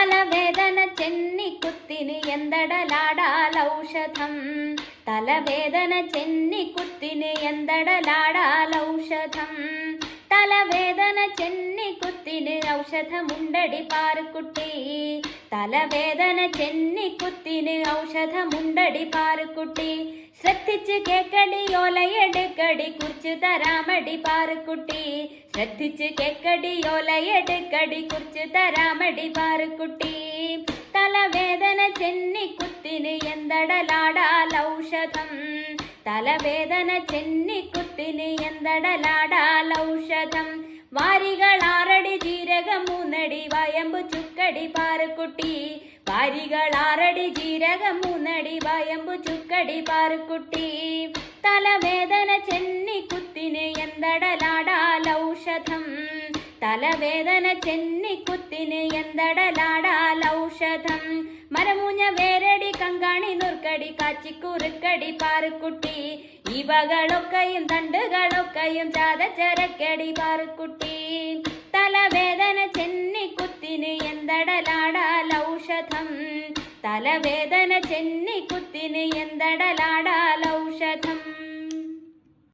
തലവേദന ചെന്നിക്കുത്തിന് എന്തടലാടാലൗഷധം. തലവേദന ചെന്നിക്കുത്തിന് എന്തടലാടാലൗഷധം. തലവേദന ചെന്നിക്കുത്തിന് ഔഷധമുണ്ടടി പാറുക്കുട്ടി. തലവേദന ചെന്നിക്കുത്തിന് ഔഷധമുണ്ടടി പാറുക്കുട്ടി. ശ്രദ്ധിച്ച് കേക്കടി ഓലയെടുക്കടി കുറിച്ച് തരാമടി പാറുക്കുട്ടി. ശ്രദ്ധിച്ച് കേക്കടി ഓലയെടുക്കടി കുറിച്ച് തരാമടി പാറുക്കുട്ടി. തലവേദന ചെന്നിക്കുത്തിന് എന്തടലാടാലൗഷധം. തലവേദന ചെന്നിക്കുത്തിന് എന്തടലാടാലൗഷധം. വാരികളാറടി ജീരകം 3 അടി വയമ്പു ചുക്കടി പാറുക്കുട്ടി. വാരികളാറടി ജീരകം 3 അടി വയമ്പു ചുക്കടി പാറുക്കുട്ടി. തലവേദന ചെന്നിക്കുത്തിന് എന്തടലാടാലൗഷധം. തലവേദന ചെന്നിക്കുത്തിന് എന്തടലാടാലൗഷധം. മരമൂഞ്ഞ വേരടി കങ്കാണി നുർക്കടി കാച്ചിക്കുറുക്കടി പാറുക്കുട്ടി. ഇവകളൊക്കെയും തണ്ടുകളൊക്കെയും ചാതച്ചരക്കടി പാറുക്കുട്ടി. തലവേദന ചെന്നിക്കുത്തിന് എന്തടലാടാലൗഷധം. തലവേദന ചെന്നിക്കുത്തിന് എന്തടലാടാലൗഷധം.